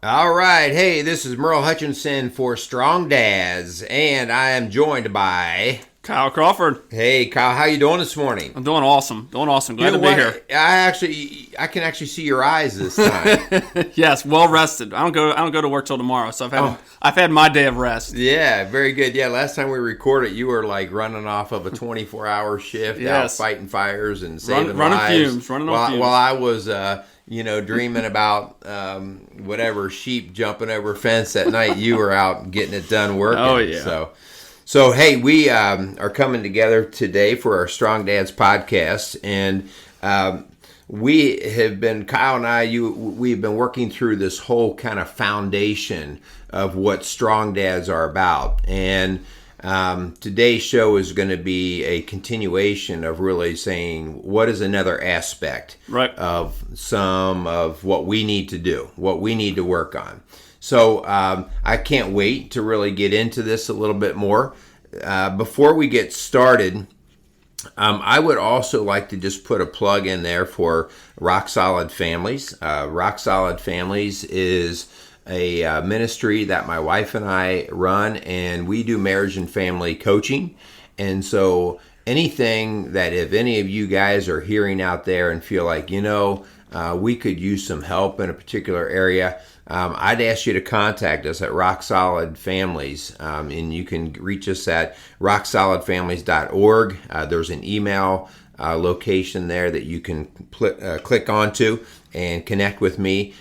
All right. Hey, this is Merrill Hutchinson for Strong Dads, and I am joined by. Kyle Crofford. Hey, Kyle, how you doing this morning? I'm doing awesome. Glad to be here. I can actually see your eyes this time. Yes, well rested. I don't go to work till tomorrow, so I've had my day of rest. Yeah, very good. Yeah, last time we recorded, you were like running off of a 24-hour shift, out fighting fires and saving lives. Running on fumes. While I was, dreaming about whatever sheep jumping over a fence at night, you were out getting it done working. Oh yeah. So hey, we are coming together today for our Strong Dads podcast, and we have been, Kyle and I, we've been working through this whole kind of foundation of what Strong Dads are about, and today's show is going to be a continuation of really saying what is another aspect of some of what we need to do, what we need to work on. So I can't wait to really get into this a little bit more. Before we get started, I would also like to just put a plug in there for Rock Solid Families. Rock Solid Families is a ministry that my wife and I run, and we do marriage and family coaching. And so anything that if any of you guys are hearing out there and feel like, we could use some help in a particular area, I'd ask you to contact us at Rock Solid Families, and you can reach us at rocksolidfamilies.org. There's an email location there that you can click onto and connect with me.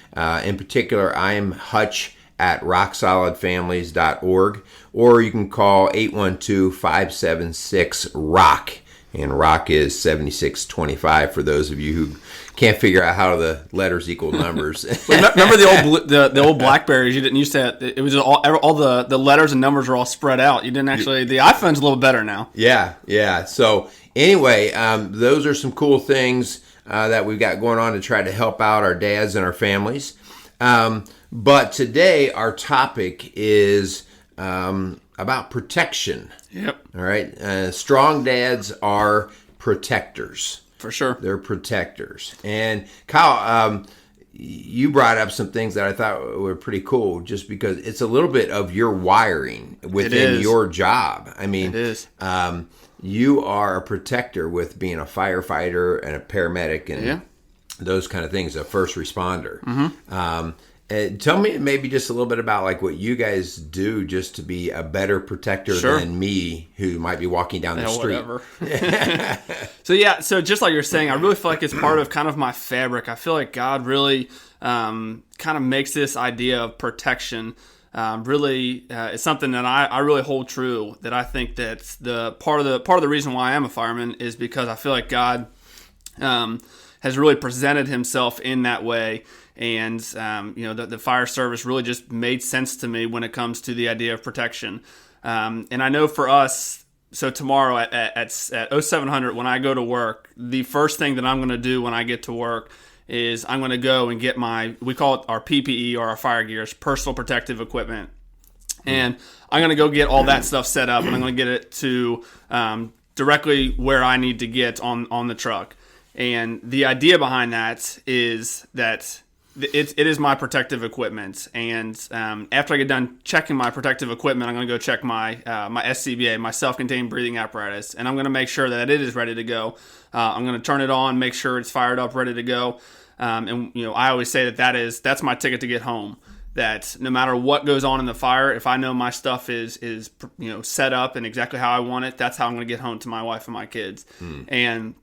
In particular, I am Hutch at rocksolidfamilies.org, or you can call 812-576-ROCK, and ROCK is 7625 for those of you who can't figure out how the letters equal numbers. Remember the old Blackberries? You didn't used to. It was all the letters and numbers were all spread out. You didn't actually. The iPhone's a little better now. Yeah. So anyway, those are some cool things that we've got going on to try to help out our dads and our families. But today our topic is about protection. Yep. All right. Strong dads are protectors. For sure. They're protectors. And Kyle, you brought up some things that I thought were pretty cool just because it's a little bit of your wiring within your job. I mean, it is. You are a protector with being a firefighter and a paramedic and those kind of things, a first responder. Mm-hmm. Tell me maybe just a little bit about like what you guys do just to be a better protector than me who might be walking down the street. Whatever. So just like you're saying, I really feel like it's part of kind of my fabric. I feel like God really kind of makes this idea of protection it's something that I really hold true. That I think that's the part of the reason why I am a fireman is because I feel like God has really presented Himself in that way. And, the fire service really just made sense to me when it comes to the idea of protection. And I know for us, so tomorrow at 0700, when I go to work, the first thing that I'm going to do when I get to work is I'm going to go and get we call it our PPE or our fire gears, personal protective equipment. And I'm going to go get all that stuff set up, and I'm going to get it to directly where I need to get on the truck. And the idea behind that is that it is my protective equipment, and after I get done checking my protective equipment, I'm going to go check my SCBA, my self-contained breathing apparatus, and I'm going to make sure that it is ready to go. I'm going to turn it on, make sure it's fired up, ready to go. And I always say that's my ticket to get home. That no matter what goes on in the fire, if I know my stuff is set up and exactly how I want it, that's how I'm going to get home to my wife and my kids. And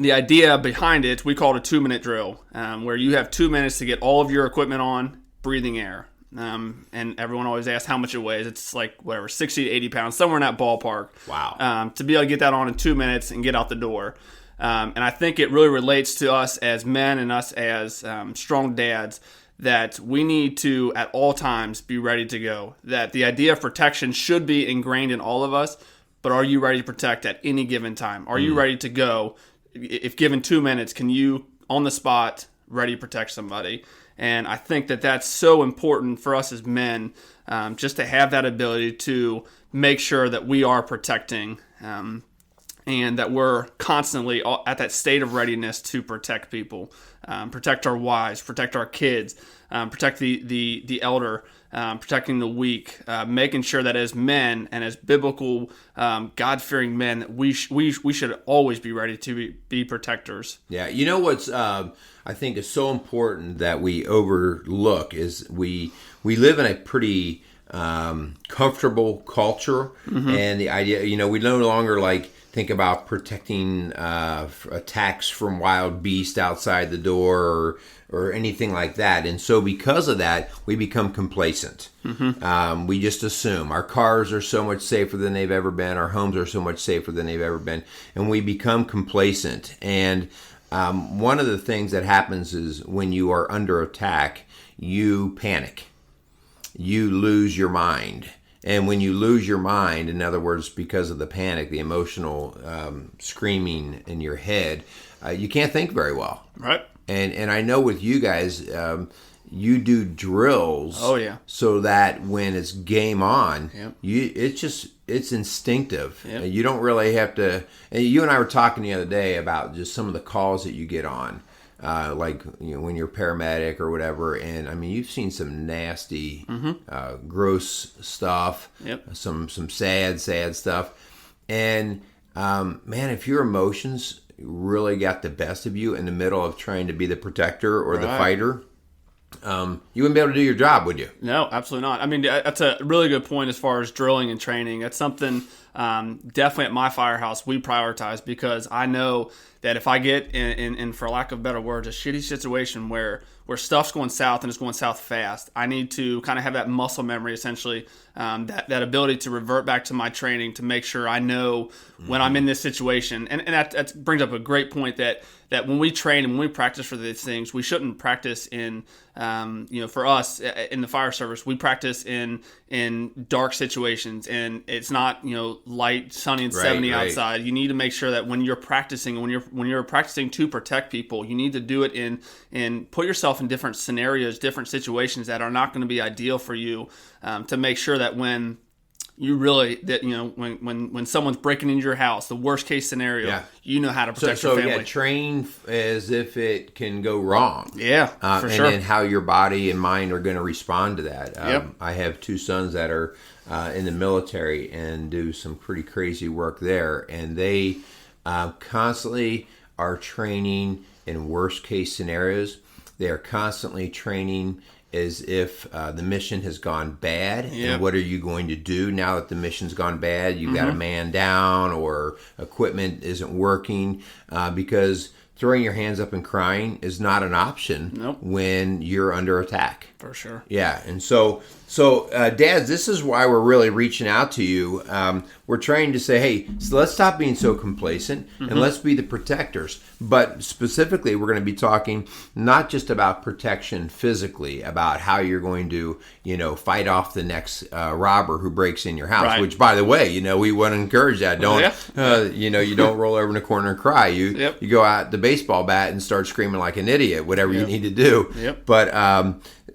the idea behind it, we call it a 2-minute drill, where you have 2 minutes to get all of your equipment on, breathing air. And everyone always asks how much it weighs. It's like, 60 to 80 pounds, somewhere in that ballpark. Wow. To be able to get that on in 2 minutes and get out the door. And I think it really relates to us as men and us as strong dads that we need to, at all times, be ready to go. That the idea of protection should be ingrained in all of us, but are you ready to protect at any given time? Are you ready to go? If given 2 minutes, can you, on the spot, ready to protect somebody? And I think that that's so important for us as men, just to have that ability to make sure that we are protecting and that we're constantly at that state of readiness to protect people, protect our wives, protect our kids, protect the elder, protecting the weak, making sure that as men and as biblical, God-fearing men, that we should always be ready to be protectors. Yeah, you know what's I think is so important that we overlook is we live in a pretty comfortable culture, and the idea, we no longer think about protecting attacks from wild beasts outside the door or anything like that. And so because of that, we become complacent. We just assume our cars are so much safer than they've ever been. Our homes are so much safer than they've ever been. And we become complacent. And one of the things that happens is when you are under attack, you panic. You lose your mind. And when you lose your mind, in other words, because of the panic, the emotional screaming in your head, you can't think very well. Right. And I know with you guys, you do drills. Oh, yeah. So that when it's game on, Yep. it's instinctive. Yep. You don't really have to. And you and I were talking the other day about just some of the calls that you get on. When you're a paramedic or whatever, and I mean, you've seen some nasty, gross stuff, Yep. some sad stuff, and man, if your emotions really got the best of you in the middle of trying to be the protector or the fighter, you wouldn't be able to do your job, would you? No, absolutely not. I mean, that's a really good point as far as drilling and training. That's something definitely at my firehouse we prioritize, because I know that if I get in for lack of better words, a shitty situation where stuff's going south and it's going south fast, I need to kind of have that muscle memory, essentially, that ability to revert back to my training to make sure I know when I'm in this situation. And that brings up a great point that when we train and when we practice for these things, we shouldn't practice in, for us in the fire service, we practice in dark situations, and it's not, light, sunny, and 70 outside. You need to make sure that when you're practicing, when you're practicing to protect people, you need to do it in put yourself in different scenarios, different situations that are not going to be ideal for you, to make sure that when you really, when someone's breaking into your house, the worst case scenario, you know how to protect your family. So train as if it can go wrong. Yeah, for sure. And then how your body and mind are going to respond to that. I have two sons that are in the military and do some pretty crazy work there, and they constantly are training in worst case scenarios. They are constantly training as if the mission has gone bad, and what are you going to do now that the mission's gone bad? You've got a man down or equipment isn't working, because throwing your hands up and crying is not an option when you're under attack. For sure. Yeah, and so dads, this is why we're really reaching out to you. We're trying to say, hey, so let's stop being so complacent and let's be the protectors. But specifically, we're going to be talking not just about protection physically, about how you're going to, fight off the next robber who breaks in your house. Which, by the way, we want to encourage that. Don't, you don't roll over in a corner and cry. You go out the baseball bat and start screaming like an idiot. Whatever you need to do.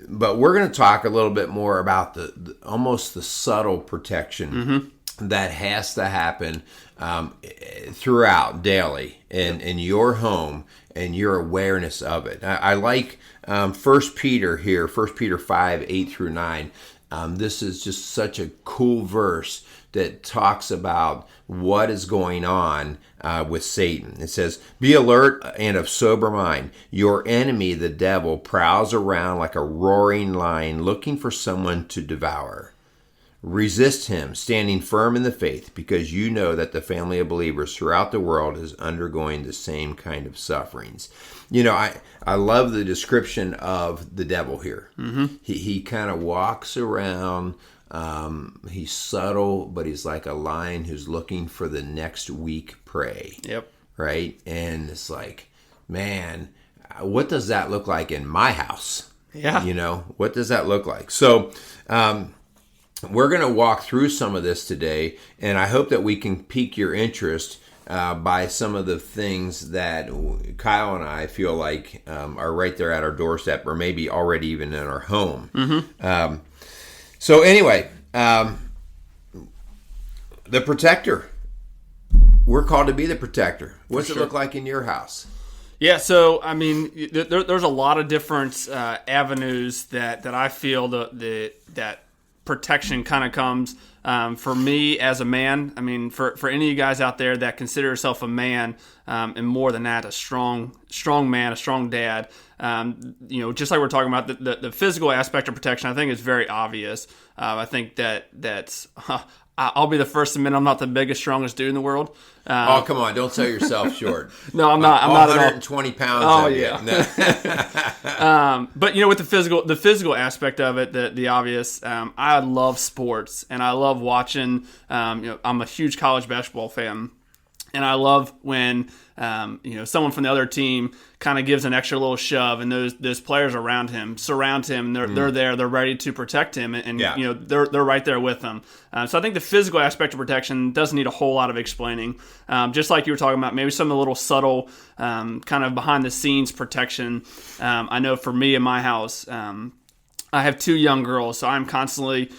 But we're going to talk a little bit more about the almost the subtle protection that has to happen throughout daily in your home and your awareness of it. I like 1 Peter here, 1 Peter 5, 8 through 9. This is just such a cool verse that talks about what is going on with Satan. It says, "Be alert and of sober mind. Your enemy, the devil, prowls around like a roaring lion looking for someone to devour. Resist him, standing firm in the faith, because you know that the family of believers throughout the world is undergoing the same kind of sufferings." I love the description of the devil here. He kind of walks around. He's subtle, but he's like a lion who's looking for the next weak prey. Right? And it's like, man, what does that look like in my house? What does that look like? So, we're going to walk through some of this today, and I hope that we can pique your interest by some of the things that Kyle and I feel like are right there at our doorstep, or maybe already even in our home. So anyway, the protector. We're called to be the protector. What's it look like in your house? Yeah, so I mean, there's a lot of different avenues that I feel that protection kind of comes. For me as a man, I mean, for any of you guys out there that consider yourself a man, and more than that, a strong man, a strong dad, just like we're talking about, the physical aspect of protection, I think is very obvious. I think that's I'll be the first to admit I'm not the biggest, strongest dude in the world. Oh, come on. Don't sell yourself short. No, I'm not. I'm not 120 pounds. Oh, yeah. But, with the physical aspect of it, the obvious, I love sports, and I love watching. I'm a huge college basketball fan. And I love when, someone from the other team kind of gives an extra little shove, and those players around him surround him, and they're there, they're ready to protect him, and they're right there with him. So I think the physical aspect of protection doesn't need a whole lot of explaining. Just like you were talking about, maybe some of the little subtle, kind of behind the scenes protection. I know for me in my house, I have 2 young girls, so I'm constantly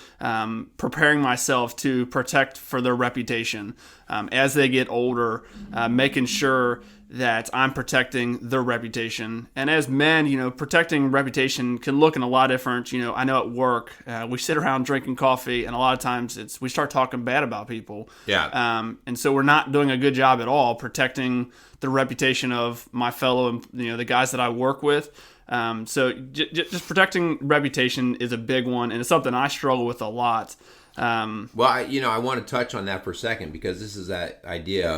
preparing myself to protect for their reputation as they get older, making sure that I'm protecting their reputation. And as men, protecting reputation can look in a lot different. I know at work, we sit around drinking coffee, and a lot of times we start talking bad about people. Yeah. And so we're not doing a good job at all protecting the reputation of my fellow, the guys that I work with. So just protecting reputation is a big one, and it's something I struggle with a lot. Well, I want to touch on that for a second, because this is that idea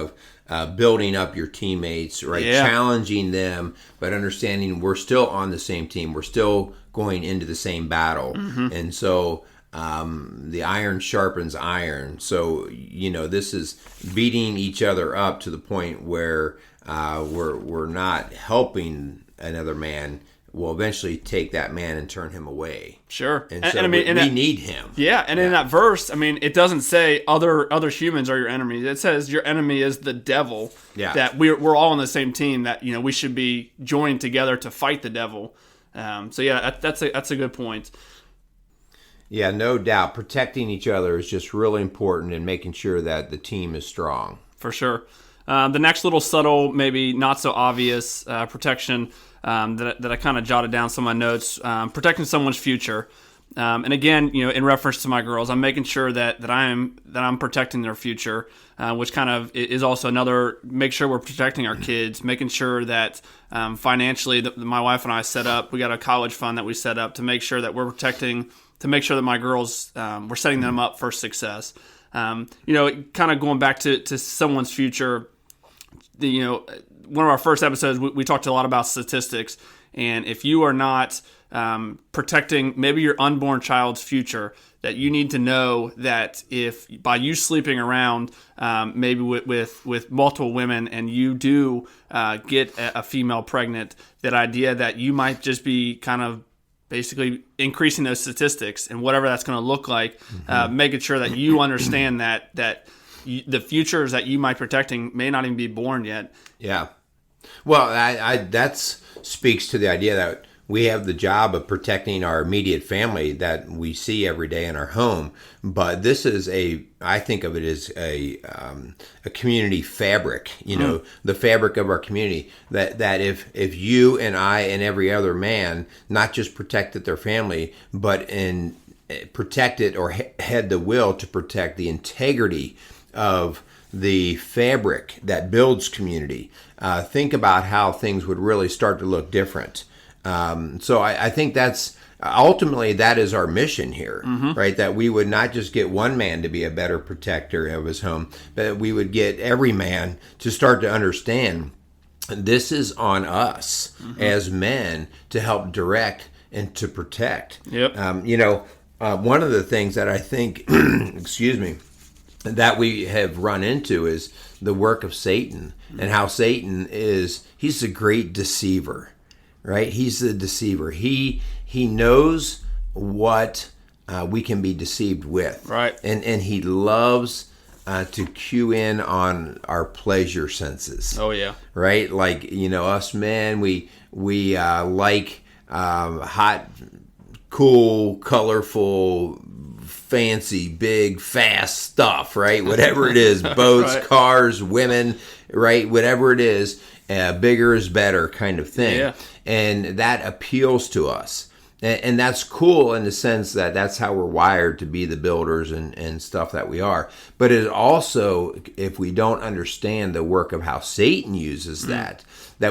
of building up your teammates, right? Yeah. Challenging them, but understanding we're still on the same team. We're still going into the same battle. Mm-hmm. And so the iron sharpens iron. So, this is beating each other up to the point where we're not helping another man. Will eventually take that man and turn him away. Sure. And so we need him. Yeah, and in that verse, it doesn't say other humans are your enemies. It says your enemy is the devil. Yeah. That we're all on the same team, that we should be joining together to fight the devil. So yeah, that's a good point. Yeah, no doubt. Protecting each other is just really important, and making sure that the team is strong. For sure. The next little subtle, maybe not so obvious protection that I kind of jotted down some of my notes, protecting someone's future. And again, in reference to my girls, I'm making sure that I'm protecting their future, which kind of is also another, make sure we're protecting our kids, making sure that financially, my wife and I set up, we got a college fund that we set up to make sure that we're protecting, to make sure that my girls, we're setting them up for success. Kind of going back to someone's future, one of our first episodes, we talked a lot about statistics, and if you are not protecting maybe your unborn child's future, that you need to know that if by you sleeping around maybe with multiple women, and you do get a female pregnant, that idea that you might just be kind of basically increasing those statistics, and whatever that's going to look like, making sure that you understand that the futures that you might be protecting may not even be born yet. Yeah. Well, that speaks to the idea that we have the job of protecting our immediate family that we see every day in our home. But this is I think of it as a community fabric, the fabric of our community, that if you and I and every other man not just protected their family, but protected or had the will to protect the integrity of the fabric that builds community, think about how things would really start to look different. So I think that's ultimately that is our mission here, right? That we would not just get one man to be a better protector of his home, but we would get every man to start to understand this is on us as men to help direct and to protect. Yep. One of the things that I think, excuse me, that we have run into is the work of Satan, and how Satan he's a great deceiver, right? He's the deceiver. He knows what we can be deceived with, right? And he loves to cue in on our pleasure senses. Oh yeah, right. Like us men, we like hot, cool, colorful, fancy, big, fast stuff, right? Whatever it is, boats, right. cars, women, right? Whatever it is, bigger is better kind of thing. Yeah. And that appeals to us. And that's cool in the sense that that's how we're wired to be the builders and stuff that we are. But it also, if we don't understand the work of how Satan uses that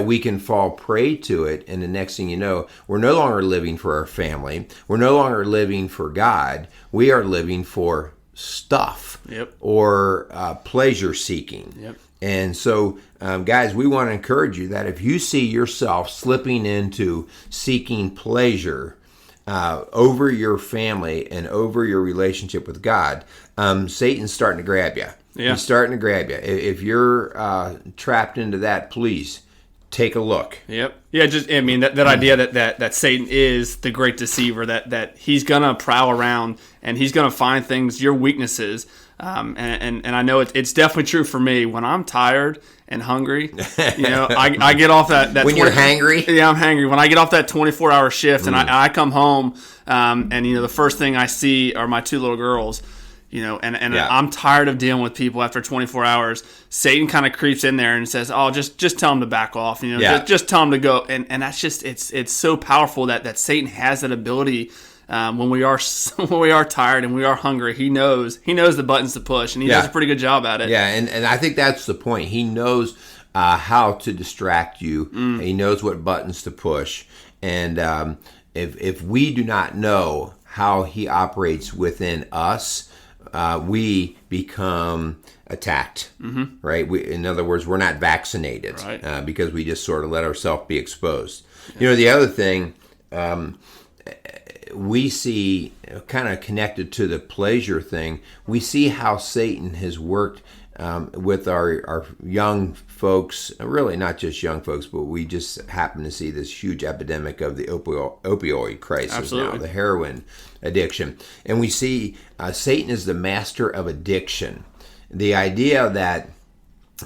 we can fall prey to it. And the next thing you know, we're no longer living for our family. We're no longer living for God. We are living for stuff. Yep. Or pleasure seeking. Yep. And so, guys, we want to encourage you that if you see yourself slipping into seeking pleasure over your family and over your relationship with God, Satan's starting to grab you. Yeah. He's starting to grab you. If you're trapped into that, please take a look. Yep. Yeah, just I mean that idea that Satan is the great deceiver, that he's gonna prowl around and he's gonna find things, your weaknesses. And I know it's definitely true for me. When I'm tired and hungry, I get off that when you're hangry? Yeah, I'm hangry. When I get off that 24-hour shift and I come home, and the first thing I see are my two little girls, and I'm tired of dealing with people after 24 hours. Satan kind of creeps in there and says, "Oh, just tell them to back off. Just tell them to go." And that's just it's so powerful that Satan has that ability. When we are tired and we are hungry, he knows the buttons to push, and he does a pretty good job at it. Yeah, and I think that's the point. He knows how to distract you. He knows what buttons to push, and if we do not know how he operates within us, we become attacked. Right? In other words, we're not vaccinated, right. Because we just sort of let ourselves be exposed. Yeah. The other thing. We see, kind of connected to the pleasure thing, we see how Satan has worked with our young folks, really not just young folks, but we just happen to see this huge epidemic of the opioid crisis. Absolutely. Now, the heroin addiction. And we see Satan is the master of addiction. The idea that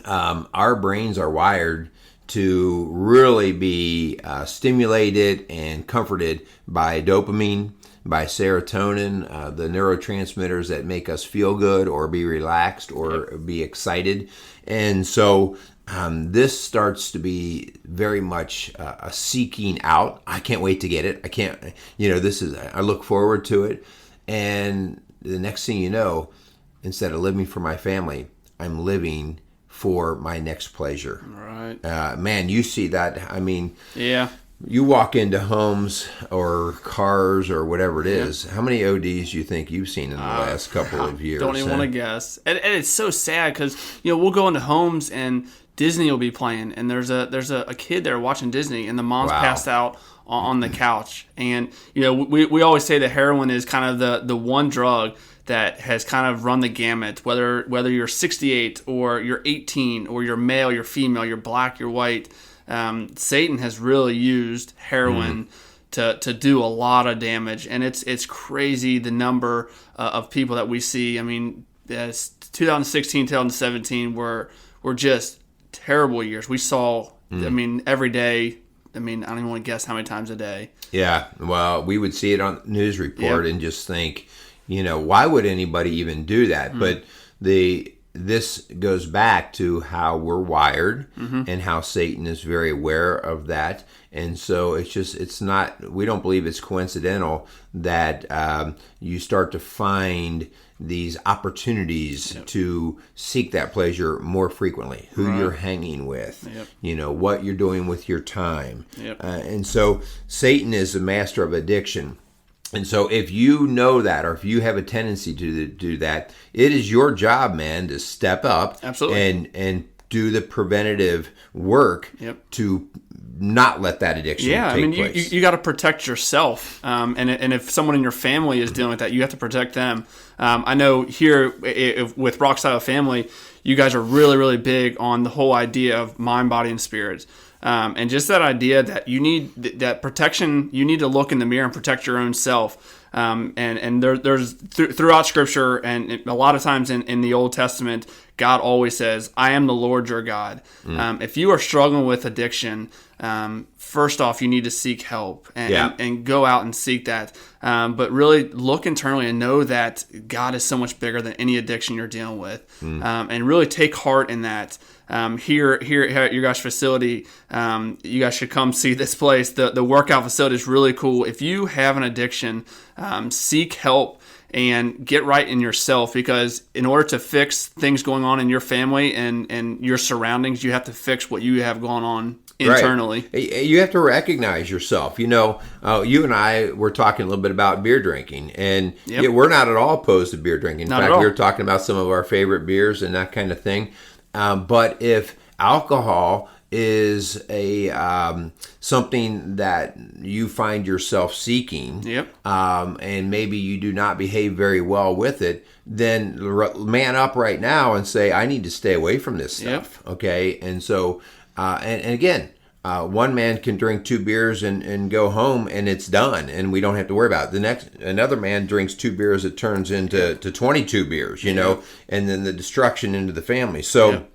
our brains are wired to really be stimulated and comforted by dopamine, by serotonin, the neurotransmitters that make us feel good or be relaxed or be excited. And so this starts to be very much a seeking out. I can't wait to get it. I look forward to it. And the next thing you know, instead of living for my family, I'm living for my next pleasure. Right. Man, you see that. I mean, yeah. You walk into homes or cars or whatever it is. How many ODs do you think you've seen in the last couple of years? Don't even want to guess. And it's so sad because we'll go into homes and Disney will be playing, and there's a kid there watching Disney, and the mom's passed out on the couch. And we always say that heroin is kind of the one drug that has kind of run the gamut, whether you're 68 or you're 18 or you're male, you're female, you're black, you're white. Satan has really used heroin to do a lot of damage, and it's crazy the number of people that we see. I mean, 2016, 2017 were just terrible years. We saw, I mean, every day. I mean, I don't even want to guess how many times a day. Yeah, well, we would see it on the news report and just think, why would anybody even do that? But this goes back to how we're wired and how Satan is very aware of that. And so we don't believe it's coincidental that you start to find these opportunities to seek that pleasure more frequently, who you're hanging with, what you're doing with your time. And so Satan is the master of addiction. And so if you know that, or if you have a tendency to do that, it is your job, man, to step up and do the preventative work to not let that addiction take place. You got to protect yourself. And if someone in your family is dealing with that, you have to protect them. I know here with Rock Style Family, you guys are really, really big on the whole idea of mind, body, and spirit. And just that idea that you need that protection, you need to look in the mirror and protect your own self. And there's throughout Scripture, and a lot of times in the Old Testament, God always says, I am the Lord your God. If you are struggling with addiction, first off, you need to seek help and go out and seek that. But really look internally and know that God is so much bigger than any addiction you're dealing with. And really take heart in that. Here at your guys' facility, you guys should come see this place. The workout facility is really cool. If you have an addiction, seek help and get right in yourself, because in order to fix things going on in your family and your surroundings, you have to fix what you have going on internally. Right. You have to recognize yourself. You and I were talking a little bit about beer drinking, and we're not at all opposed to beer drinking. In fact, we were talking about some of our favorite beers and that kind of thing. But if alcohol is a something that you find yourself seeking, and maybe you do not behave very well with it, then man up right now and say, I need to stay away from this stuff. Okay, and so and again, one man can drink 2 beers and go home and it's done, and we don't have to worry about it. Another man drinks 2 beers, it turns into 22 beers, you know, and then the destruction into the family. So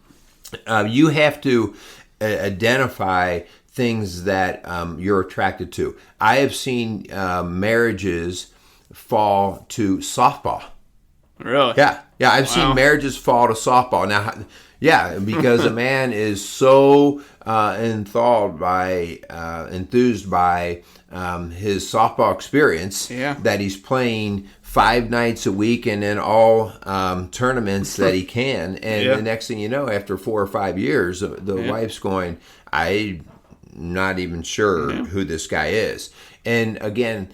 you have to identify things that you're attracted to. I have seen marriages fall to softball. Really? Yeah. I've seen marriages fall to softball. Now, because a man is so enthused by his softball experience that he's playing 5 nights a week and in all tournaments that he can. And the next thing you know, after 4 or 5 years, the wife's going, I'm not even sure who this guy is. And again,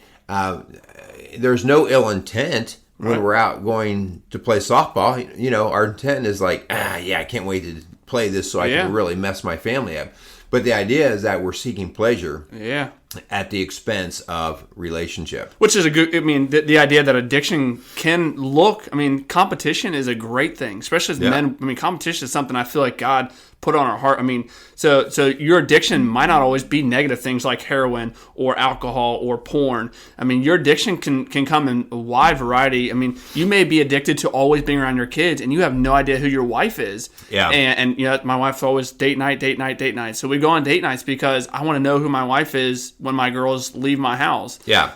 there's no ill intent. When we're out going to play softball, you know, our intent is like, I can't wait to play this so I can really mess my family up. But the idea is that we're seeking pleasure at the expense of relationship. Which is the idea that addiction can competition is a great thing, especially as men. Competition is something I feel like God put on our heart. So your addiction might not always be negative things like heroin or alcohol or porn. Your addiction can come in a wide variety. You may be addicted to always being around your kids, and you have no idea who your wife is. Yeah. And my wife's always date night. So we go on date nights because I want to know who my wife is when my girls leave my house. Yeah.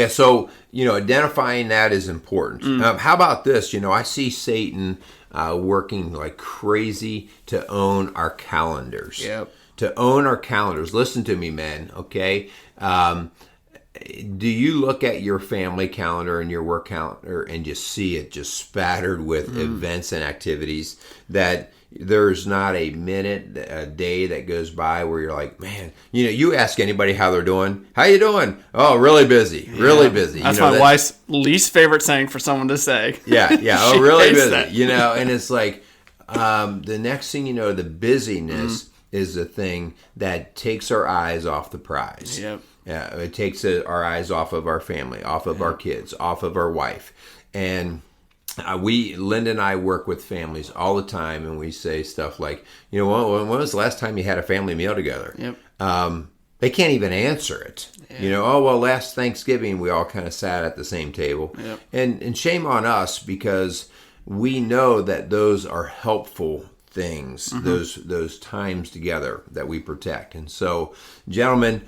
So, identifying that is important. How about this? I see Satan working like crazy to own our calendars. Yep. To own our calendars. Listen to me, men, okay? Do you look at your family calendar and your work calendar and just see it just spattered with events and activities that there's not a minute, a day that goes by where you're like, man, you ask anybody how they're doing. How you doing? Oh, really busy. Really busy. That's my wife's least favorite saying for someone to say. Yeah. Oh, really busy. That. And it's like the next thing you know, the busyness is the thing that takes our eyes off the prize. Yep. Yeah, it takes our eyes off of our family, off of our kids, off of our wife. And Linda and I work with families all the time, and we say stuff like, when was the last time you had a family meal together? Yep. They can't even answer it. Yeah. Last Thanksgiving we all kind of sat at the same table. Yep. And shame on us, because we know that those are helpful things, those times together that we protect. And so, gentlemen,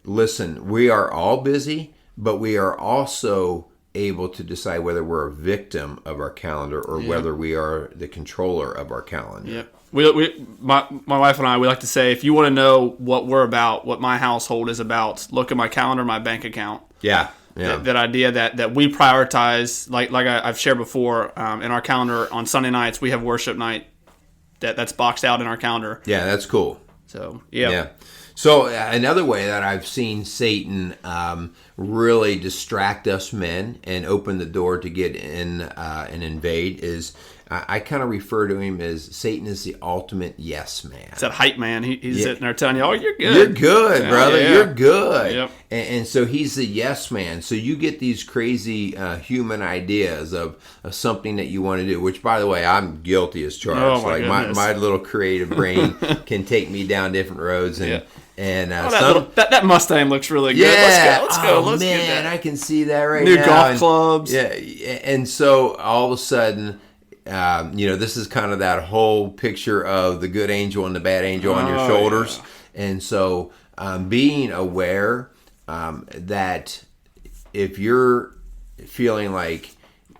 listen, we are all busy, but we are also able to decide whether we're a victim of our calendar or whether we are the controller of our calendar. Yep. My wife and I, we like to say, if you want to know what we're about, what my household is about, look at my calendar, my bank account. Yeah. That idea that we prioritize, like I've shared before, in our calendar on Sunday nights, we have worship night that's boxed out in our calendar. Yeah, that's cool. So, yeah. So another way that I've seen Satan really distract us men and open the door to get in and invade is I kind of refer to him as Satan is the ultimate yes man. It's that hype man. He's sitting there telling you, oh, you're good. You're good, brother. Yeah. You're good. Yep. And so he's the yes man. So you get these crazy human ideas of something that you want to do, which, by the way, I'm guilty as charged. Oh, my little creative brain can take me down different roads. And And that Mustang looks really good. Yeah. Let's go. Let's get that. I can see that right now. New now. golf clubs. Yeah. And so all of a sudden, this is kind of that whole picture of the good angel and the bad angel on your shoulders. Yeah. And so being aware that if you're feeling like,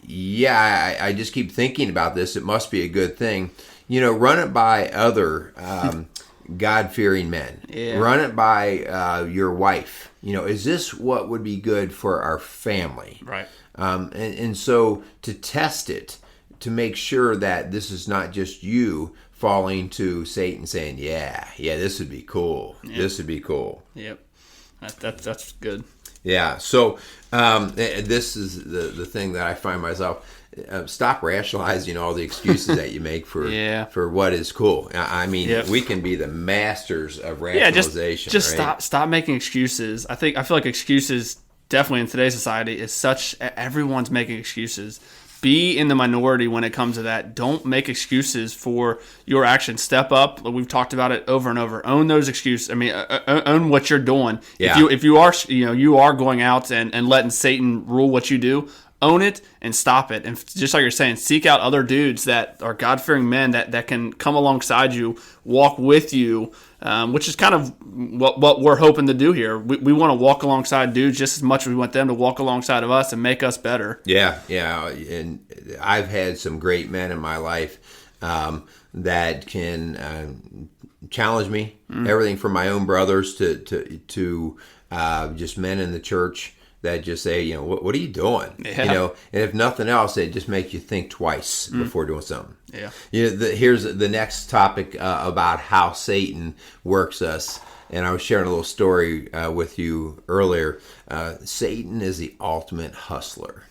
I just keep thinking about this, it must be a good thing, run it by other God-fearing men. Yeah. Run it by your wife. Is this what would be good for our family? Right. And so to test it, to make sure that this is not just you falling to Satan saying, yeah, this would be cool. Yep. This would be cool. Yep. That's good. Yeah. So this is the thing that I find myself, stop rationalizing all the excuses that you make for for what is cool. I mean, we can be the masters of rationalization. Just right? stop making excuses. I feel like excuses definitely in today's society is such, everyone's making excuses. Be in the minority when it comes to that. Don't make excuses for your actions. Step up. We've talked about it over and over. Own those excuses. I mean, own what you're doing. Yeah. If you are you are going out and letting Satan rule what you do, own it and stop it. And just like you're saying, seek out other dudes that are God-fearing men that can come alongside you, walk with you, which is kind of what we're hoping to do here. We want to walk alongside dudes just as much as we want them to walk alongside of us and make us better. Yeah. And I've had some great men in my life that can challenge me. Everything from my own brothers to just men in the church that just say, what are you doing? Yeah. And if nothing else, they just make you think twice before doing something. Yeah. Here's the next topic about how Satan works us. And I was sharing a little story with you earlier. Satan is the ultimate hustler.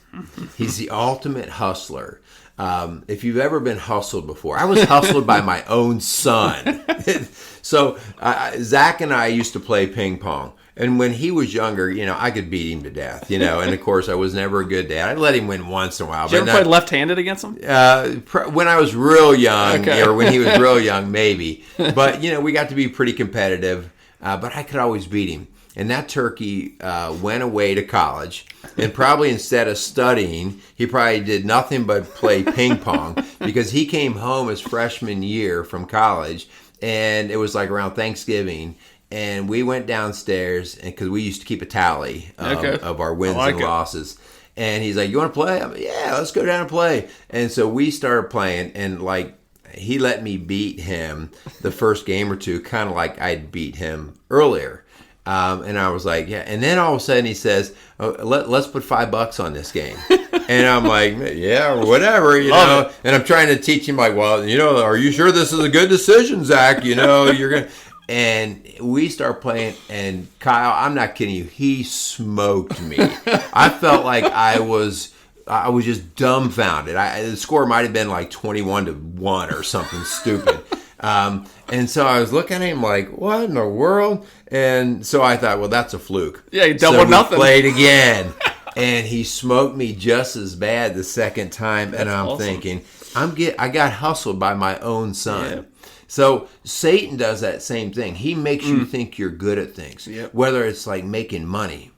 He's the ultimate hustler. If you've ever been hustled before, I was hustled by my own son. So Zach and I used to play ping pong. And when he was younger, I could beat him to death, and of course I was never a good dad. I'd let him win once in a while. Did you ever play left-handed against him? When I was real young, or when he was real young, maybe. But, we got to be pretty competitive, but I could always beat him. And that turkey went away to college, and probably instead of studying, he probably did nothing but play ping pong, because he came home his freshman year from college, and it was like around Thanksgiving. And we went downstairs, and because we used to keep a tally of our wins and losses. And he's like, "You want to play?" I'm like, "Yeah, let's go down and play." And so we started playing, and he let me beat him the first game or two, kind of like I'd beat him earlier. And I was like, "Yeah." And then all of a sudden he says, "Let's put $5 on this game." And I'm like, "Yeah, or whatever, And I'm trying to teach him, like, "Well, are you sure this is a good decision, Zach? You're gonna." And we start playing, and Kyle, I'm not kidding you, he smoked me. I felt like I was just dumbfounded. The score might have been like 21-1 or something stupid. And so I was looking at him like, what in the world? And so I thought, well, that's a fluke. Yeah, he doubled nothing. Played again, and he smoked me just as bad the second time. And I'm thinking, I got hustled by my own son. Yeah. So Satan does that same thing. He makes you think you're good at things, whether it's like making money,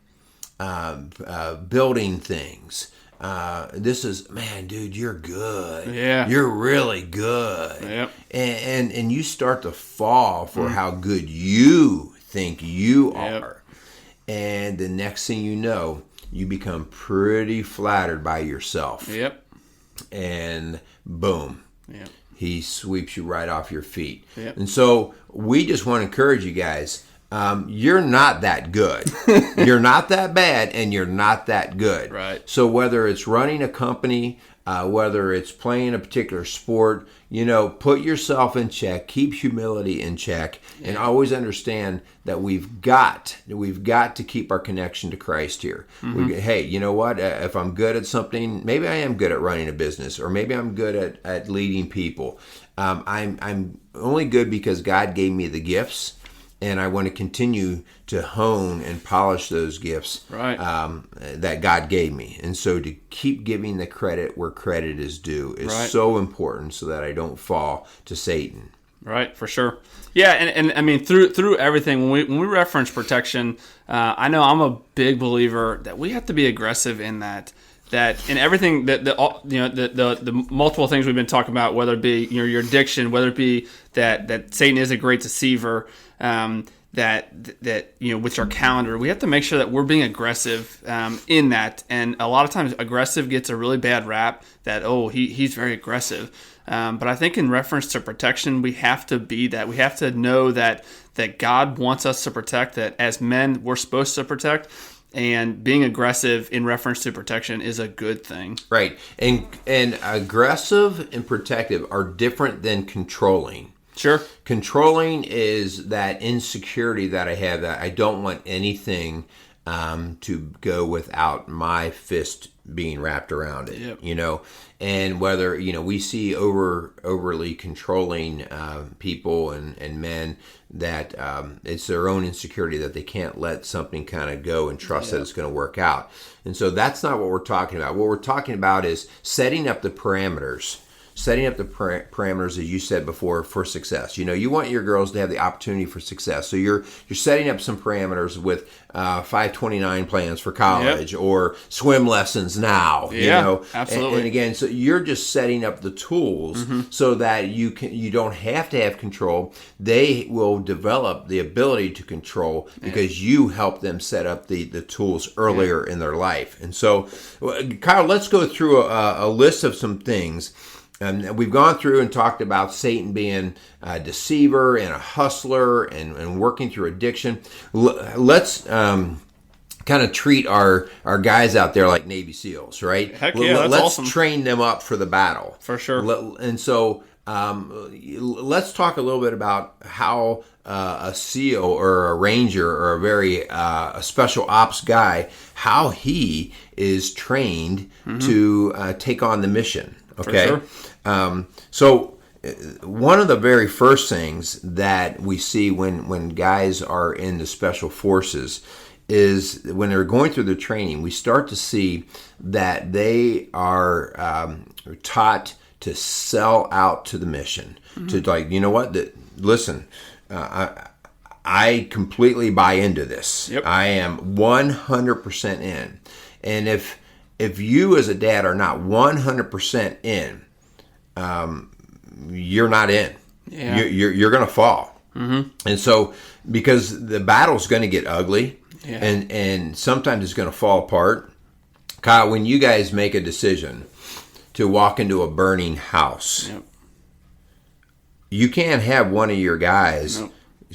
building things. This is, man, dude, you're good. Yeah, you're really good. Yep. And you start to fall for how good you think you are, and the next thing you know, you become pretty flattered by yourself. Yep. And boom. Yep. He sweeps you right off your feet. Yep. And so we just want to encourage you guys. You're not that good. You're not that bad, and you're not that good. Right. So whether it's running a company, whether it's playing a particular sport, put yourself in check, keep humility in check, and always understand that we've got to keep our connection to Christ here. Mm-hmm. Hey, you know what? If I'm good at something, maybe I am good at running a business, or maybe I'm good at leading people. I'm only good because God gave me the gifts. And I want to continue to hone and polish those gifts that God gave me. And so to keep giving the credit where credit is due is so important, so that I don't fall to Satan. Right, for sure. Yeah, and I mean, through everything, when we reference protection, I know I'm a big believer that we have to be aggressive in that. that in everything the multiple things we've been talking about, whether it be your addiction, whether it be that Satan is a great deceiver, that with our calendar, we have to make sure that we're being aggressive in that. And a lot of times, aggressive gets a really bad rap. That he's very aggressive. But I think in reference to protection, we have to be that. We have to know that God wants us to protect. That as men, we're supposed to protect. And being aggressive in reference to protection is a good thing. Right. And aggressive and protective are different than controlling. Sure. Controlling is that insecurity that I have, that I don't want anything to go without my fist being wrapped around it. Yep. And whether we see overly controlling people and men that it's their own insecurity that they can't let something kind of go and trust that it's going to work out. And so that's not what we're talking about. What we're talking about is setting up the parameters. Setting up the parameters, as you said before, for success. You want your girls to have the opportunity for success. So you're setting up some parameters with 529 plans for college or swim lessons now. Absolutely. And again, so you're just setting up the tools so that you don't have to have control. They will develop the ability to control because you help them set up the tools earlier in their life. And so, Kyle, let's go through a list of some things. And we've gone through and talked about Satan being a deceiver and a hustler and working through addiction. Let's kind of treat our guys out there like Navy SEALs, right? Heck yeah, that's let's awesome. Train them up for the battle. For sure. And so let's talk a little bit about how a SEAL or a Ranger or a special ops guy, how he is trained to take on the mission. Okay. For sure. So one of the very first things that we see when guys are in the special forces is when they're going through their training, we start to see that they are taught to sell out to the mission. To listen, I completely buy into this. Yep. I am 100% in. And if you as a dad are not 100% in, you're not in. Yeah. You're going to fall. And so, because the battle's going to get ugly, and sometimes it's going to fall apart. Kyle, when you guys make a decision to walk into a burning house, you can't have one of your guys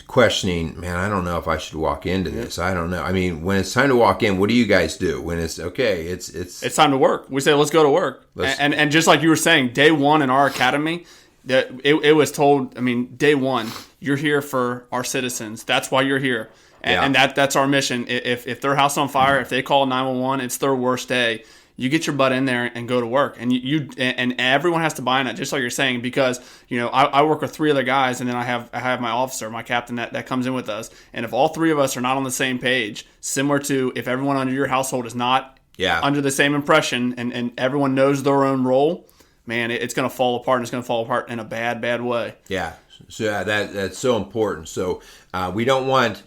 questioning, man, I don't know if I should walk into this. I don't know. I mean, when it's time to walk in, what do you guys do? When it's okay, it's time to work. We say, let's go to work. And just like you were saying, day one in our academy, that it was told, day one, you're here for our citizens. That's why you're here. And that's our mission. If their house is on fire, if they call 911, it's their worst day. You get your butt in there and go to work, and and everyone has to buy in it, just like you're saying, because I work with 3 other guys, and then I have my officer, my captain that comes in with us, and if all 3 of us are not on the same page, similar to if everyone under your household is not under the same impression, and everyone knows their own role, man, it's going to fall apart, and it's going to fall apart in a bad way. Yeah, so that's so important. So we don't want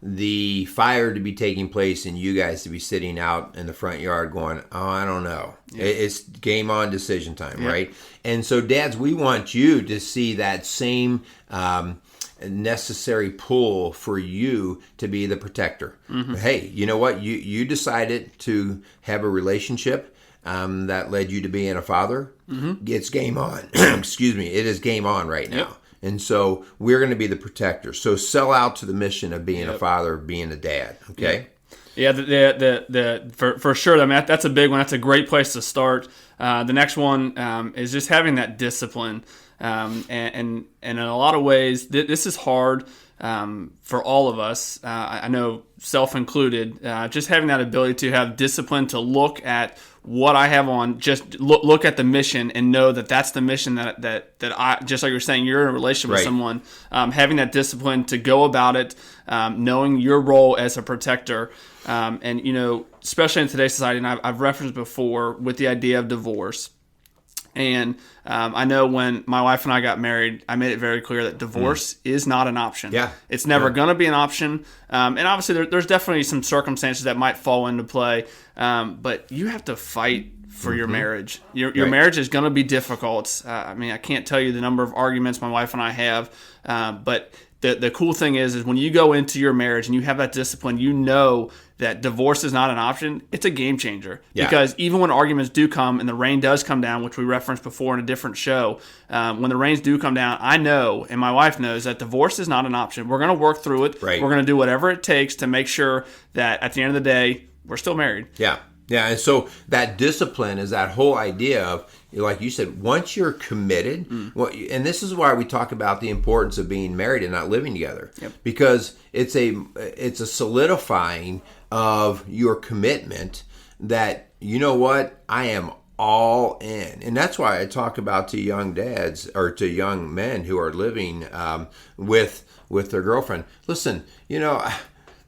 the fire to be taking place and you guys to be sitting out in the front yard going, I don't know. It's game on decision time, right? And so, dads, we want you to see that same necessary pull for you to be the protector. Hey, you know what? You decided to have a relationship that led you to being a father. It's game on. Excuse me. It is game on right now. And so we're going to be the protector. So sell out to the mission of being a father, being a dad. Okay. Yeah. For sure. That's a big one. That's a great place to start. The next one is just having that discipline. And in a lot of ways, this is hard for all of us. I know, self included. Just having that ability to have discipline to look at what I have on, just look at the mission and know that that's the mission that I, just like you're saying, you're in a relationship with someone, having that discipline to go about it, knowing your role as a protector, and especially in today's society, and I've referenced before with the idea of divorce. And I know when my wife and I got married, I made it very clear that divorce is not an option. Yeah. It's never going to be an option. And obviously, there's definitely some circumstances that might fall into play. But you have to fight for your marriage. Your marriage is going to be difficult. I mean, I can't tell you the number of arguments my wife and I have. But the cool thing is when you go into your marriage and you have that discipline, you know that divorce is not an option. It's a game changer. Yeah. Because even when arguments do come and the rain does come down, which we referenced before in a different show, when the rains do come down, I know and my wife knows that divorce is not an option. We're going to work through it. Right. We're going to do whatever it takes to make sure that at the end of the day, we're still married. Yeah. Yeah. And so that discipline is that whole idea of, like you said, once you're committed, and this is why we talk about the importance of being married and not living together, because it's a solidifying of your commitment that, you know what, I am all in. And that's why I talk about to young dads or to young men who are living with their girlfriend. Listen,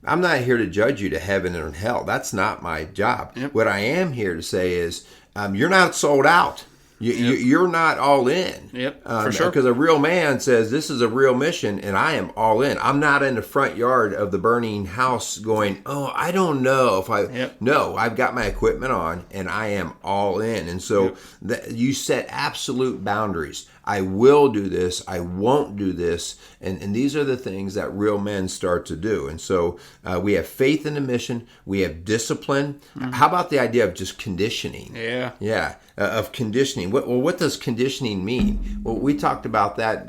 I'm not here to judge you to heaven or hell. That's not my job. Yep. What I am here to say is you're not sold out. You're not all in. Yep, for sure. Because a real man says, this is a real mission, and I am all in. I'm not in the front yard of the burning house going, oh, I don't know if I... Yep. No, I've got my equipment on, and I am all in. And so you set absolute boundaries. I will do this. I won't do this. And these are the things that real men start to do. And so we have faith in the mission. We have discipline. Mm-hmm. How about the idea of just conditioning? Yeah. Of conditioning. What does conditioning mean? Well, we talked about that,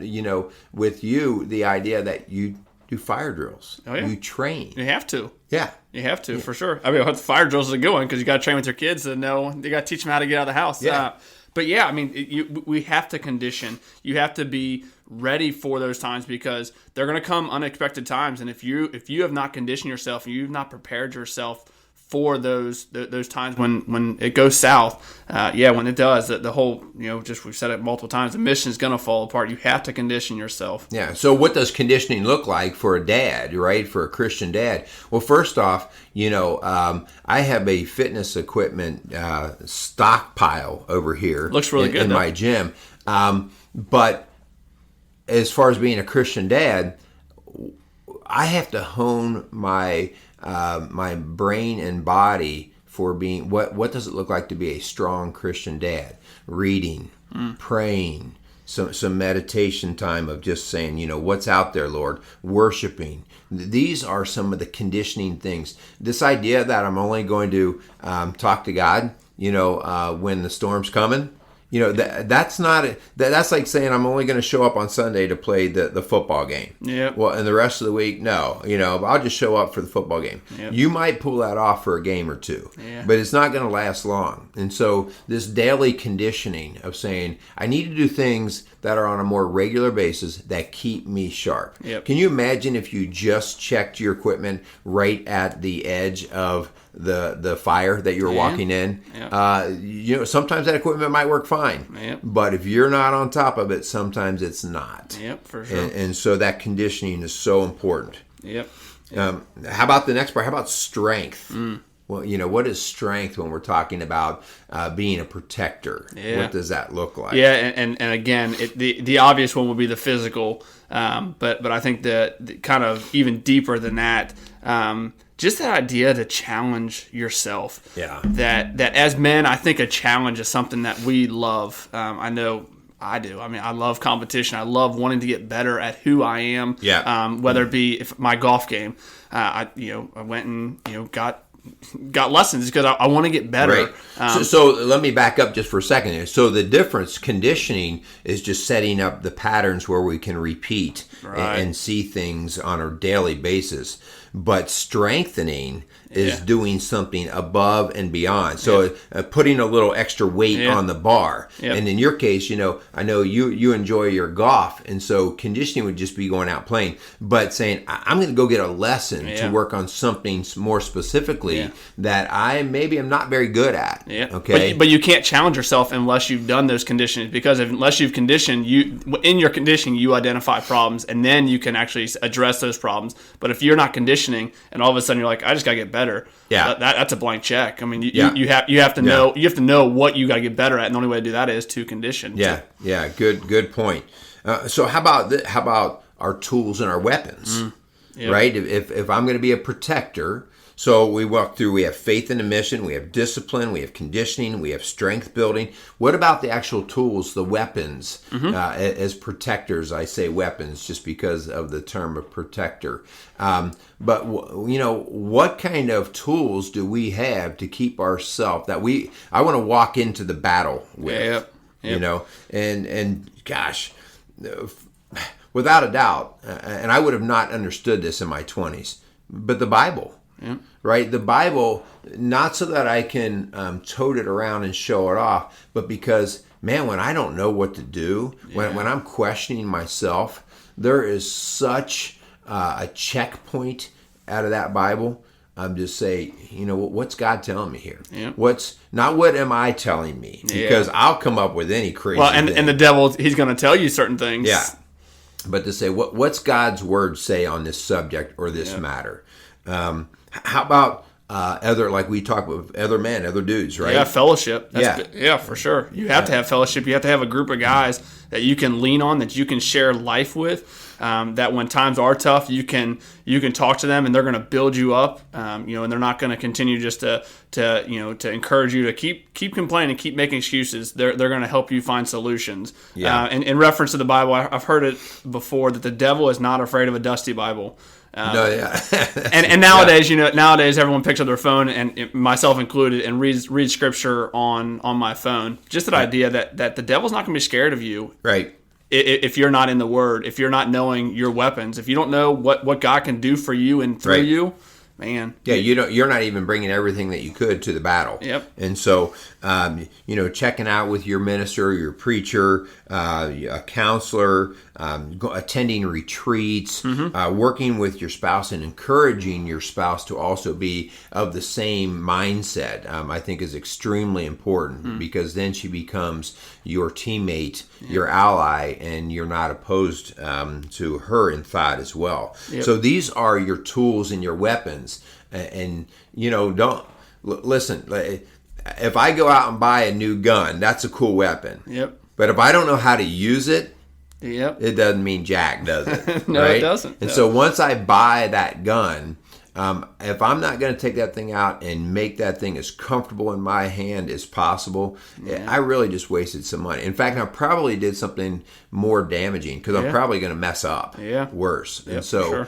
with you, the idea that you do fire drills. Oh, yeah. You train. You have to. Yeah. You have to, for sure. I mean, the fire drills are going because you got to train with your kids to know, you got to teach them how to get out of the house. Yeah. But yeah, I mean, we have to condition. You have to be ready for those times because they're going to come unexpected times. And if you have not conditioned yourself and you've not prepared yourself for those times when it goes south, when it does, the whole, just we've said it multiple times, the mission is going to fall apart. You have to condition yourself. Yeah. So what does conditioning look like for a dad, right? For a Christian dad? Well, first off, I have a fitness equipment stockpile over here. Looks really good in my gym. But as far as being a Christian dad, I have to hone my brain and body for being what does it look like to be a strong Christian dad? Reading, praying, some meditation time of just saying, what's out there, Lord, worshiping. These are some of the conditioning things. This idea that I'm only going to talk to God, when the storm's coming. That's not it. That's like saying I'm only going to show up on Sunday to play the football game. Yeah. Well, and the rest of the week, no. I'll just show up for the football game. Yep. You might pull that off for a game or two, but it's not going to last long. And so this daily conditioning of saying I need to do things that are on a more regular basis that keep me sharp. Yep. Can you imagine if you just checked your equipment right at the edge of the fire that you're walking in? Sometimes that equipment might work fine, but if you're not on top of it, sometimes it's not. For sure. And so that conditioning is so important. How about the next part? How about strength? Well, what is strength when we're talking about being a protector? What does that look like? And again, the obvious one would be the physical, but I think the kind of even deeper than that, just that idea to challenge yourself. Yeah. That as men, I think a challenge is something that we love. I know I do. I mean, I love competition. I love wanting to get better at who I am. Yeah. Whether it be my golf game, I went and got lessons because I want to get better. Right. So let me back up just for a second here. So the difference, conditioning, is just setting up the patterns where we can repeat and see things on a daily basis. But strengthening is doing something above and beyond. So putting a little extra weight on the bar. And in your case, I know you enjoy your golf, and so conditioning would just be going out playing. But saying, I'm going to go get a lesson to work on something more specifically that I maybe am not very good at. Okay. But you can't challenge yourself unless you've done those conditions, because unless you've conditioned, in your conditioning, you identify problems, and then you can actually address those problems. But if you're not conditioned conditioning, and all of a sudden you're like, I just got to get better. Yeah. That's a blank check. I mean, you have to know what you got to get better at, and the only way to do that is to condition. Yeah. Yeah. Good point. So how about our tools and our weapons, right? If I'm going to be a protector, so we have faith in the mission, we have discipline, we have conditioning, we have strength building. What about the actual tools, the weapons? As protectors, I say weapons just because of the term of protector. But what kind of tools do we have to keep ourselves I want to walk into the battle with? And gosh, without a doubt, and I would have not understood this in my 20s, but the Bible. Yeah. Right? The Bible, not so that I can tote it around and show it off, but because, man, when I don't know what to do, when I'm questioning myself, there is such a checkpoint out of that Bible. I'm just say, what's God telling me here? Yeah. What am I telling me? Because I'll come up with any crazy thing. And the devil, he's going to tell you certain things. Yeah. But to say, what's God's word say on this subject or this matter? How about like we talk with other men, other dudes, right? Yeah, fellowship. Yeah, for sure. You have to have fellowship. You have to have a group of guys that you can lean on, that you can share life with. That when times are tough, you can talk to them, and they're going to build you up. And they're not going to continue just to encourage you to keep complaining, keep making excuses. They're going to help you find solutions. Yeah. And in reference to the Bible, I've heard it before that the devil is not afraid of a dusty Bible. And nowadays, nowadays everyone picks up their phone, and myself included, and reads scripture on my phone. Just that idea that the devil's not going to be scared of you, right? If you're not in the Word, if you're not knowing your weapons, if you don't know what God can do for you and through you, man. Yeah, you're not even bringing everything that you could to the battle. Yep. And so, checking out with your minister, your preacher, a counselor, attending retreats, working with your spouse and encouraging your spouse to also be of the same mindset, I think is extremely important because then she becomes your teammate, your ally, and you're not opposed to her in thought as well. Yep. So these are your tools and your weapons. And don't listen. If I go out and buy a new gun, that's a cool weapon. Yep. But if I don't know how to use it, it doesn't mean jack, does it? No, right? It doesn't. And so once I buy that gun, if I'm not going to take that thing out and make that thing as comfortable in my hand as possible, I really just wasted some money. In fact, I probably did something more damaging because I'm probably going to mess up worse. Yep, and so,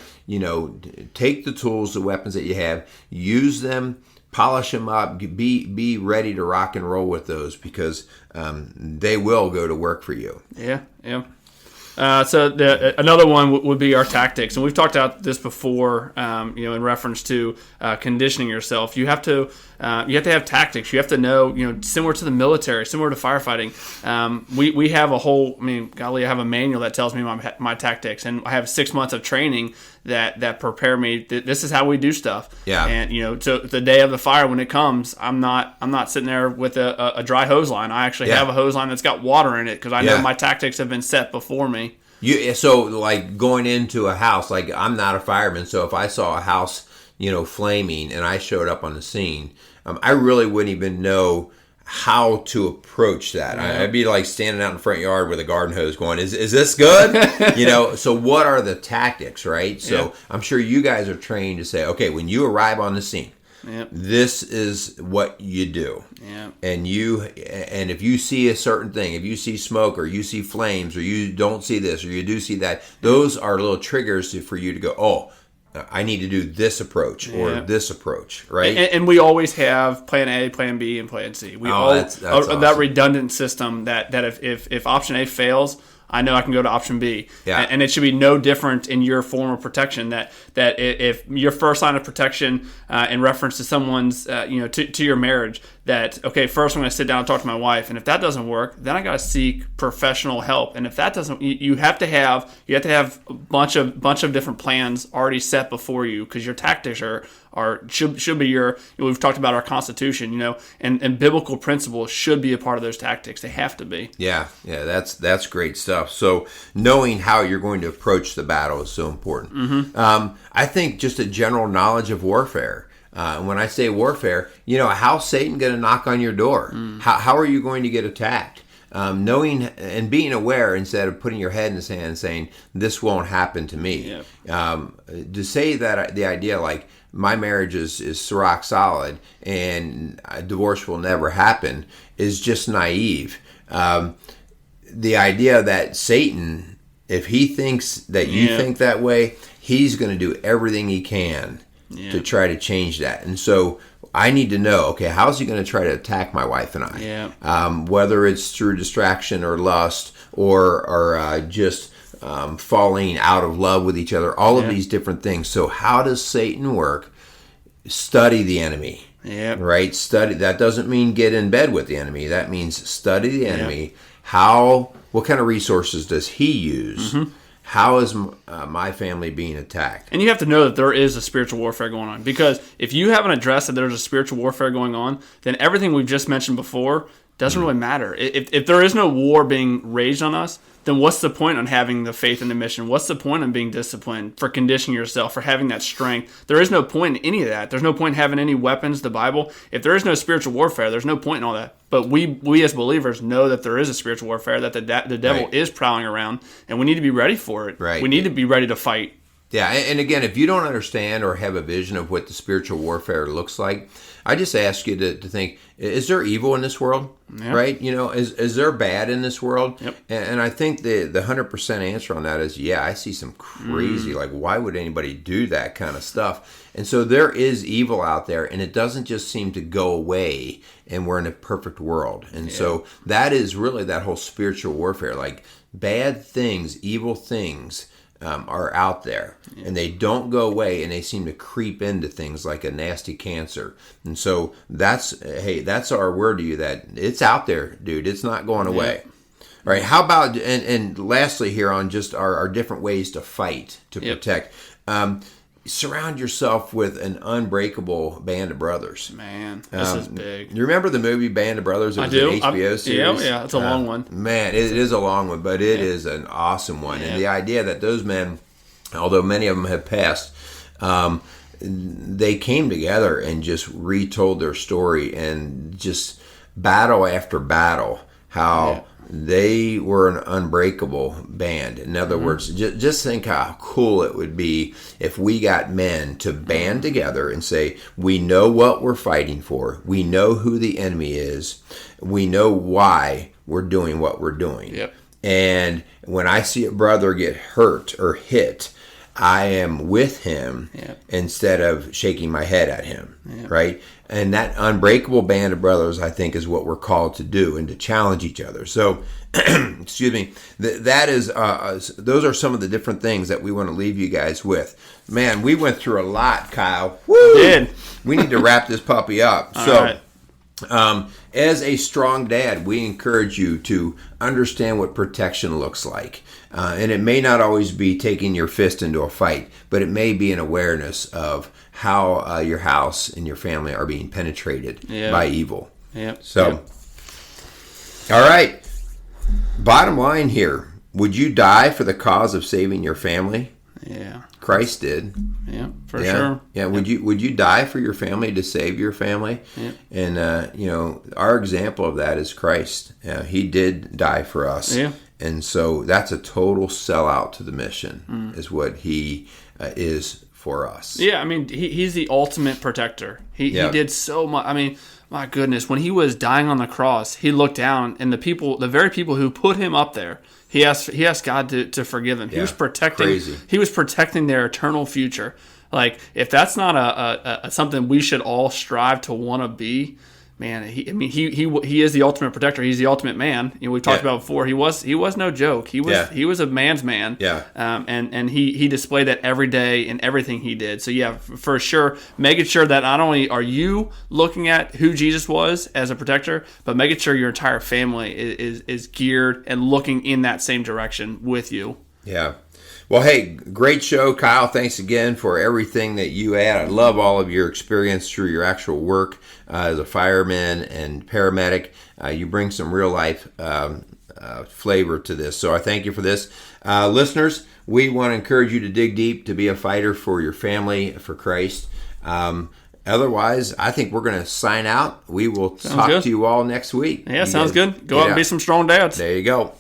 take the tools, the weapons that you have, use them, polish them up, be ready to rock and roll with those because they will go to work for you. Yeah. So another one would be our tactics, and we've talked about this before. In reference to conditioning yourself, you have to have tactics. You have to know, similar to the military, similar to firefighting. We have a whole. I have a manual that tells me my tactics, and I have 6 months of training that prepare me. This is how we do stuff. Yeah. And so the day of the fire when it comes, I'm not sitting there with a dry hose line. I actually have a hose line that's got water in it because I know my tactics have been set before me. So like going into a house, like I'm not a fireman, so if I saw a house, flaming and I showed up on the scene, I really wouldn't even know how to approach that. I'd be like standing out in the front yard with a garden hose going, is this good? So what are the tactics, right? So I'm sure you guys are trained to say, okay, when you arrive on the scene, this is what you do. And if you see a certain thing, if you see smoke or you see flames or you don't see this or you do see that, those are little triggers for you to go, oh, I need to do this approach or this approach, right? And we always have plan A, plan B, and plan C. That's awesome. That redundant system that if option A fails, I know I can go to option B. Yeah. And it should be no different in your form of protection. That if your first line of protection in reference to someone's, to your marriage, that, okay, first I'm going to sit down and talk to my wife. And if that doesn't work, then I got to seek professional help. And if that doesn't, you have to have a bunch of different plans already set before you because your tactics are should be your. We've talked about our Constitution, and biblical principles should be a part of those tactics. They have to be. Yeah, that's great stuff. So knowing how you're going to approach the battle is so important. Mm-hmm. I think just a general knowledge of warfare. When I say warfare, how's Satan going to knock on your door? How are you going to get attacked? Knowing and being aware instead of putting your head in the sand and saying, this won't happen to me. Yep. To say that the idea like my marriage is rock solid and divorce will never happen is just naive. The idea that Satan, if he thinks that you think that way, he's going to do everything he can to try to change that. And so I need to know, okay, how's he going to try to attack my wife and I? Yeah. Whether it's through distraction or lust or just falling out of love with each other, all of these different things. So how does Satan work? Study the enemy. Yeah. Right? Study. That doesn't mean get in bed with the enemy. That means study the enemy. What kind of resources does he use? Mm-hmm. How is my family being attacked? And you have to know that there is a spiritual warfare going on. Because if you haven't addressed that there's a spiritual warfare going on, then everything we've just mentioned before doesn't really matter. If there is no war being raged on us, then what's the point on having the faith in the mission? What's the point on being disciplined, for conditioning yourself, for having that strength? There is no point in any of that. There's no point in having any weapons, the Bible. If there is no spiritual warfare, there's no point in all that. But we as believers know that there is a spiritual warfare, that the devil is prowling around, and we need to be ready for it. Right. We need to be ready to fight. Yeah, and again, if you don't understand or have a vision of what the spiritual warfare looks like, I just ask you to think, is there evil in this world? Yep. Right? Is there bad in this world? Yep. And I think the 100% answer on that is, I see some crazy, like, why would anybody do that kind of stuff? And so there is evil out there, and it doesn't just seem to go away, and we're in a perfect world. And so that is really that whole spiritual warfare, like bad things, evil things, are out there, and they don't go away, and they seem to creep into things like a nasty cancer. And so that's our word to you, that it's out there, dude. It's not going away. All right. How about, and lastly here on just our different ways to fight, to protect. Surround yourself with an unbreakable band of brothers. Man, this is big. You remember the movie Band of Brothers? It was an HBO series. Yeah, it's a long one. Man, it is a long one, but it is an awesome one. And the idea that those men, although many of them have passed, they came together and just retold their story, and just battle after battle, how they were an unbreakable band. In other words, just think how cool it would be if we got men to band together and say, we know what we're fighting for. We know who the enemy is. We know why we're doing what we're doing. Yep. And when I see a brother get hurt or hit, I am with him instead of shaking my head at him, right? And that unbreakable band of brothers, I think, is what we're called to do and to challenge each other. So, excuse me, that is those are some of the different things that we want to leave you guys with. Man, we went through a lot, Kyle. Woo! Did. We need to wrap this puppy up. All right. As a strong dad, we encourage you to understand what protection looks like. And it may not always be taking your fist into a fight, but it may be an awareness of how your house and your family are being penetrated by evil. So, all right. Bottom line here, would you die for the cause of saving your family? Yeah. Christ did. Yeah, for sure. Yeah, would you die for your family to save your family? Yeah. And our example of that is Christ. He did die for us. Yeah. And so that's a total sellout to the mission, is what he is for us. Yeah, I mean, he's the ultimate protector. He did so much. I mean, my goodness, when he was dying on the cross, he looked down, and the very people who put him up there, he asked God to forgive him. He was protecting. Crazy. He was protecting their eternal future. Like, if that's not a something we should all strive to want to be, man. He is the ultimate protector. He's the ultimate man. We've talked about before. He was no joke. He was a man's man. Yeah. And he displayed that every day in everything he did. So for sure, making sure that not only are you looking at who Jesus was as a protector, but making sure your entire family is geared and looking in that same direction with you. Yeah. Well, hey, great show, Kyle. Thanks again for everything that you add. I love all of your experience through your actual work as a fireman and paramedic. You bring some real life flavor to this. So I thank you for this. Listeners, we want to encourage you to dig deep, to be a fighter for your family, for Christ. Otherwise, I think we're going to sign out. We will talk to you all next week. Yeah, sounds good. Go out and be some strong dads. There you go.